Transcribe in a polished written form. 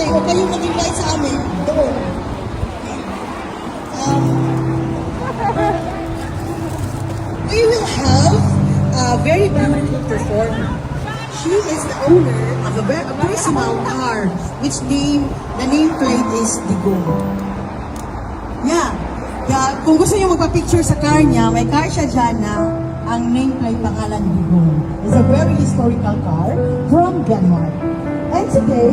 O kayo mag-invite sa amin doon. We will have a very beautiful performer. She is the owner of a very personal car, which the nameplate is Digong. Yeah. Kung gusto niyo magpa-picture sa car niya, may car siya dyan na ang nameplate pangalan Digong. It's a very historical car from Denmark. And today,